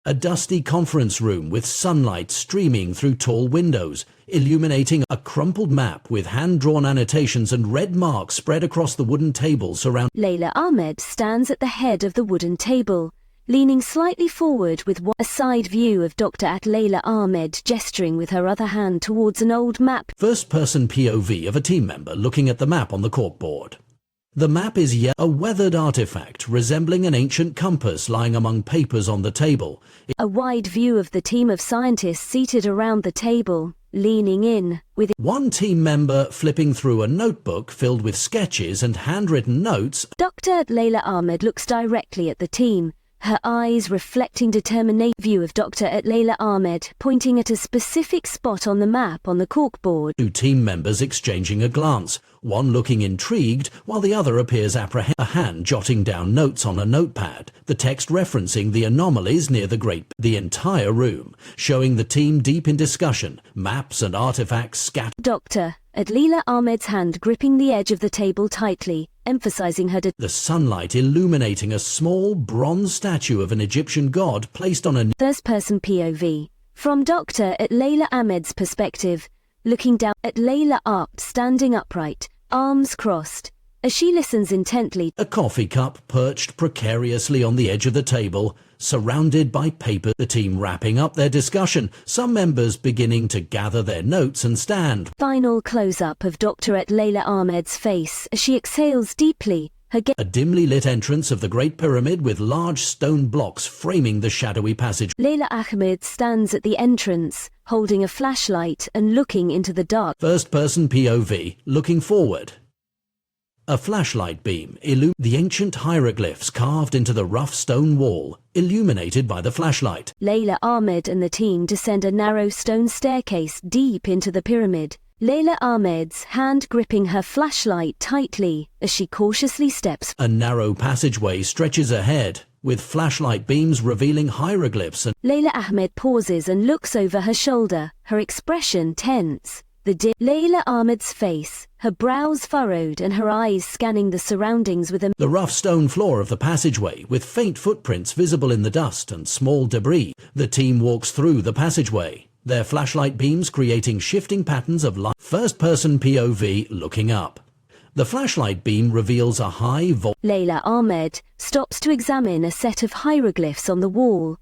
A dusty conference room with sunlight streaming through tall windows, illuminating a crumpled map with hand-drawn annotations and red marks spread across the wooden table surrounding. Layla Ahmed stands at the head of the wooden table, leaning slightly forward with a side view of Dr. Layla Ahmed gesturing with her other hand towards an old map. First-person POV of a team member looking at the map on the corkboard. The map is yet a weathered artifact resembling an ancient compass lying among papers on the table. A wide view of the team of scientists seated around the table, leaning in, with one team member flipping through a notebook filled with sketches and handwritten notes. Dr. Layla Ahmed looks directly at the team, her eyes reflecting determination. View of Dr. Layla Ahmed pointing at a specific spot on the map on the corkboard. Two team members exchanging a glance, one looking intrigued while the other appears apprehensive. A hand jotting down notes on a notepad, the text referencing the anomalies near the entire room, showing the team deep in discussion, maps and artifacts scattered. Dr. Layla Ahmed's hand gripping the edge of the table tightly, emphasizing her the sunlight illuminating a small bronze statue of an Egyptian god placed on a first-person POV. From Dr. Layla Ahmed's perspective, looking down at Layla standing upright, arms crossed, as she listens intently. A coffee cup perched precariously on the edge of the table, surrounded by paper. The team wrapping up their discussion, some members beginning to gather their notes and stand. Final close-up of Dr. Layla Ahmed's face as she exhales deeply. A dimly lit entrance of the Great Pyramid with large stone blocks framing the shadowy passage. Layla Ahmed stands at the entrance, holding a flashlight and looking into the dark. First-person POV, looking forward. A flashlight beam illuminates the ancient hieroglyphs carved into the rough stone wall, illuminated by the flashlight. Layla Ahmed and the team descend a narrow stone staircase deep into the pyramid. Layla Ahmed's hand gripping her flashlight tightly as she cautiously steps. A narrow passageway stretches ahead, with flashlight beams revealing hieroglyphs and Layla Ahmed pauses and looks over her shoulder, her expression tense. Layla Ahmed's face, her brows furrowed and her eyes scanning the surroundings with the rough stone floor of the passageway with faint footprints visible in the dust and small debris. The team walks through the passageway, their flashlight beams creating shifting patterns of light. First-person POV looking up. The flashlight beam reveals a high vault. Layla Ahmed stops to examine a set of hieroglyphs on the wall.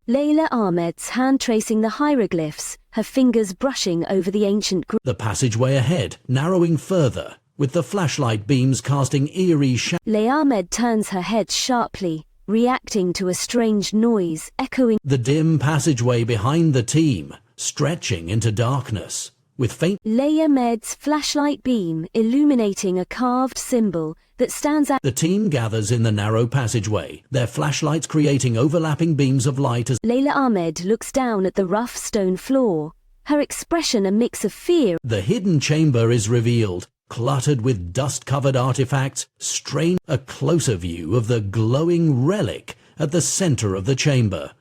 Layla Ahmed's hand tracing the hieroglyphs, her fingers brushing over the ancient the passageway ahead, narrowing further, with the flashlight beams casting eerie shadows. Layla Ahmed turns her head sharply, reacting to a strange noise echoing. The dim passageway behind the team, stretching into darkness, with faint. Layla Ahmed's flashlight beam illuminating a carved symbol that stands out. The team gathers in the narrow passageway, their flashlights creating overlapping beams of light as Layla Ahmed looks down at the rough stone floor, her expression a mix of fear. The hidden chamber is revealed, cluttered with dust-covered artifacts. A closer view of the glowing relic at the center of the chamber.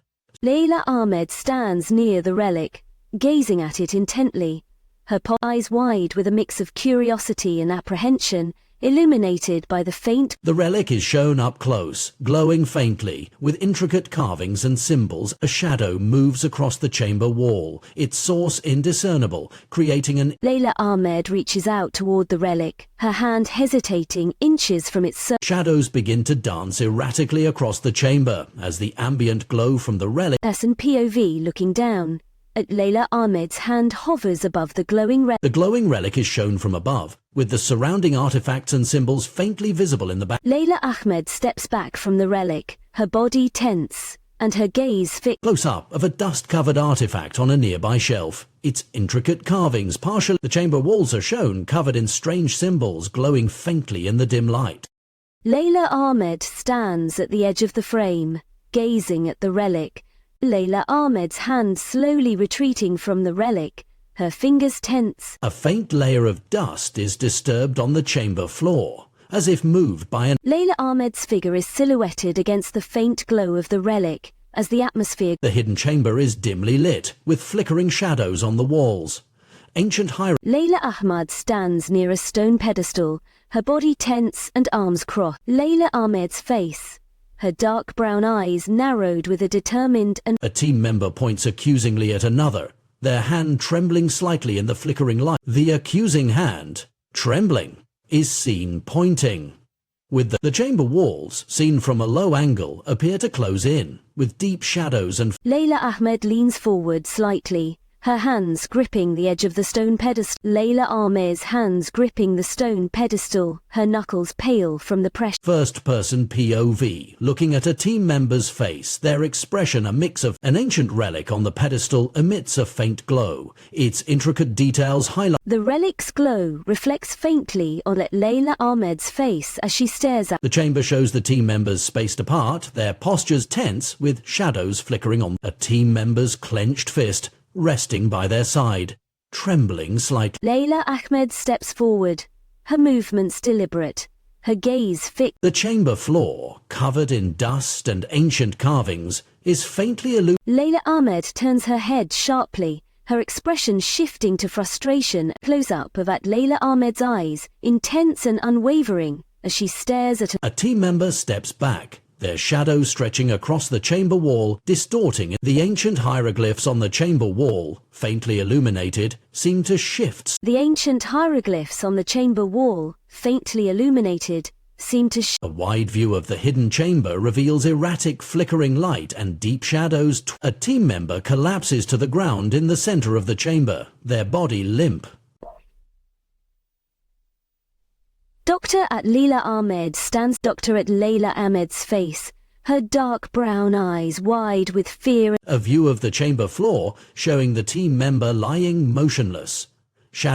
Layla Ahmed stands near the relic, gazing at it intently, her eyes wide with a mix of curiosity and apprehension, illuminated by the faint. The relic is shown up close, glowing faintly, with intricate carvings and symbols. A shadow moves across the chamber wall, its source indiscernible, creating an. Layla Ahmed reaches out toward the relic, her hand hesitating inches from its surface. Shadows begin to dance erratically across the chamber as the ambient glow from the relic. Person POV looking down. At Layla Ahmed's hand hovers above the glowing relic. The glowing relic is shown from above, with the surrounding artifacts and symbols faintly visible in the back. Layla Ahmed steps back from the relic, her body tense, and her gaze fixed. Close-up of a dust-covered artifact on a nearby shelf. Its intricate carvings partially. The chamber walls are shown covered in strange symbols glowing faintly in the dim light. Layla Ahmed stands at the edge of the frame, gazing at the relic. Layla Ahmed's hand slowly retreating from the relic, her fingers tense. A faint layer of dust is disturbed on the chamber floor, as if moved by an. Layla Ahmed's figure is silhouetted against the faint glow of the relic, as the atmosphere. The hidden chamber is dimly lit, with flickering shadows on the walls. Ancient hieroglyphs. Layla Ahmed stands near a stone pedestal, her body tense and arms crossed. Layla Ahmed's face, her dark brown eyes narrowed with a determined and A team member points accusingly at another, their hand trembling slightly in the flickering light. The accusing hand, trembling, is seen pointing. With the chamber walls, seen from a low angle, appear to close in, with deep shadows and Layla Ahmed leans forward slightly, her hands gripping the edge of the stone pedestal. Layla Ahmed's hands gripping the stone pedestal, her knuckles pale from the pressure. first-person POV, looking at a team member's face, their expression a mix of an ancient relic on the pedestal emits a faint glow. Its intricate details highlight. The relic's glow reflects faintly on Layla Ahmed's face as she stares at. The chamber shows the team members spaced apart, their postures tense with shadows flickering on a team member's clenched fist resting by their side, trembling slightly. Layla Ahmed steps forward, her movements deliberate, her gaze fixed. The chamber floor, covered in dust and ancient carvings, is faintly illuminated. Layla Ahmed turns her head sharply, her expression shifting to frustration. Close-up of Layla Ahmed's eyes, intense and unwavering, as she stares at A team member steps back, their shadows stretching across the chamber wall, distorting. The ancient hieroglyphs on the chamber wall, faintly illuminated, seem to shift. The ancient hieroglyphs on the chamber wall, faintly illuminated, seem to A wide view of the hidden chamber reveals erratic flickering light and deep shadows. A team member collapses to the ground in the center of the chamber, their body limp. Dr. Layla Ahmed stands. Dr. Layla Ahmed's face, her dark brown eyes wide with fear. A view of the chamber floor showing the team member lying motionless.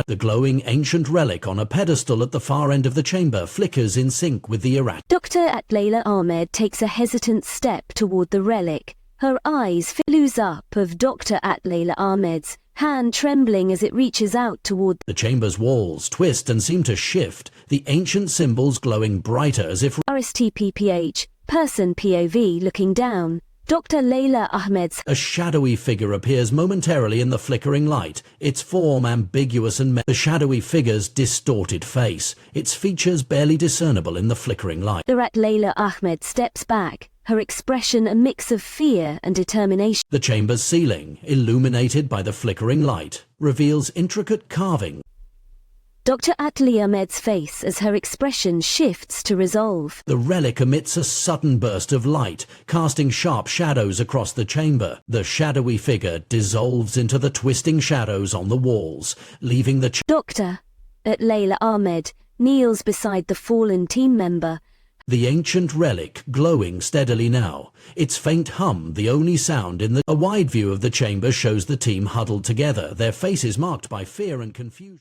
The glowing ancient relic on a pedestal at the far end of the chamber flickers in sync with the erratic. Dr. Layla Ahmed takes a hesitant step toward the relic, her eyes lose up of Dr. Layla Ahmed's hand trembling as it reaches out toward. The chamber's walls twist and seem to shift, the ancient symbols glowing brighter as if. RSTPPH, person POV looking down. Dr. Layla Ahmed's. A shadowy figure appears momentarily in the flickering light, its form ambiguous and the shadowy figure's distorted face, its features barely discernible in the flickering light. Dr. Layla Ahmed steps back, her expression a mix of fear and determination. The chamber's ceiling, illuminated by the flickering light, reveals intricate carving. Dr. Layla Ahmed's face as her expression shifts to resolve. The relic emits a sudden burst of light, casting sharp shadows across the chamber. The shadowy figure dissolves into the twisting shadows on the walls, leaving the Dr. Layla Ahmed kneels beside the fallen team member. The ancient relic glowing steadily now, its faint hum the only sound in the. A wide view of the chamber shows the team huddled together, their faces marked by fear and confusion.